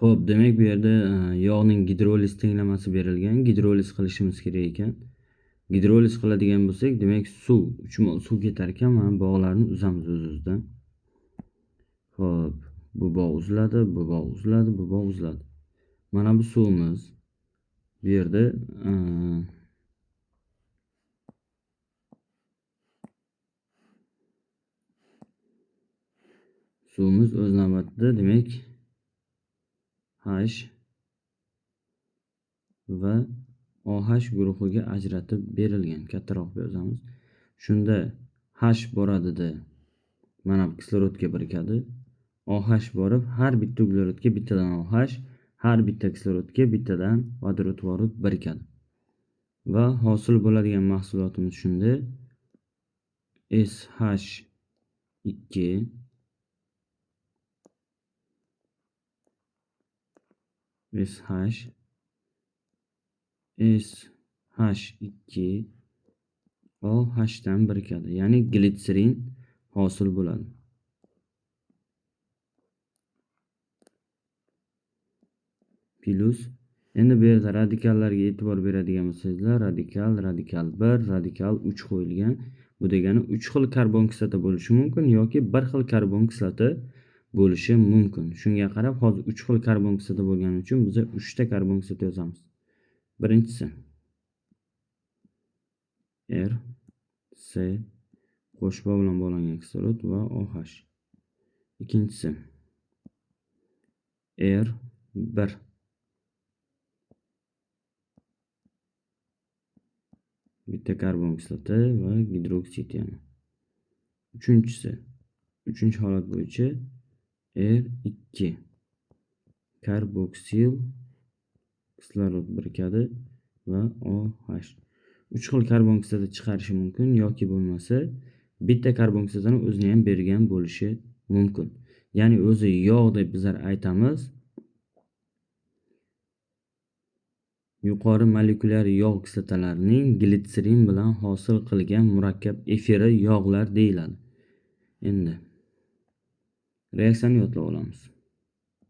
Xo'p, demak bu yerda yog'ning gidroliz tenglamasi berilgan. Gidroliz qilishimiz kerak ekan. Gidroliz qiladigan bo'lsak, demak suv, 3 mol suv ketar ekan. Mana bog'larni uzamiz o'z-o'zidan. Xo'p, bu bog' uziladi, bu bog' uziladi, bu bog' uziladi. Mana bu suvimiz. Bu yerda suvimiz o'z navbatida demak H va OH guruhiga ajratib berilgan. Kattaroq yozamiz. Shunda H boradida mana bu kislorodga birikadi. OH borib har bitta uglerodga bittadan OH, har bitta kislorodga bittadan vodorod borib birikadi. Va hosil bo'ladigan mahsulotimiz shunda SH2 SH2 OH dan birikadi. Ya'ni glitserin hosil bo'ladi. Plus endi bu yerda radikallarga e'tibor beradigan bo'lsangizlar, radikal 1, radikal 3 qo'yilgan. Bu degani 3 xil karbon kislota bo'lishi mumkin yoki bir xil karbon kislota bo'lishi mumkin. Shunga qarab hozir 3 xil karbon kislota bo'lgani uchun biz 3 ta karbon kislota yozamiz. Birinchisi R, C qo'shma bilan bog'langan kislorod va OH. Ikkinchisi R1 bitta karbon kislota va gidroksid yana. Uchinchisi, uchinchi holat bo'yicha R2 karboksil kislorod birikadi va OH. 3 xil karbon kislota chiqarishi mumkin yoki bo'lmasa bitta karbon kislotani o'zini ham bergan bo'lishi mumkin. Ya'ni o'zi yog' deb bizlar aytamiz. Yuqori molekulyar yog' kislotalarining glitserin bilan hosil qilgan murakkab efiri yog'lar deyiladi. Endi reaksiyani yodlab olamiz.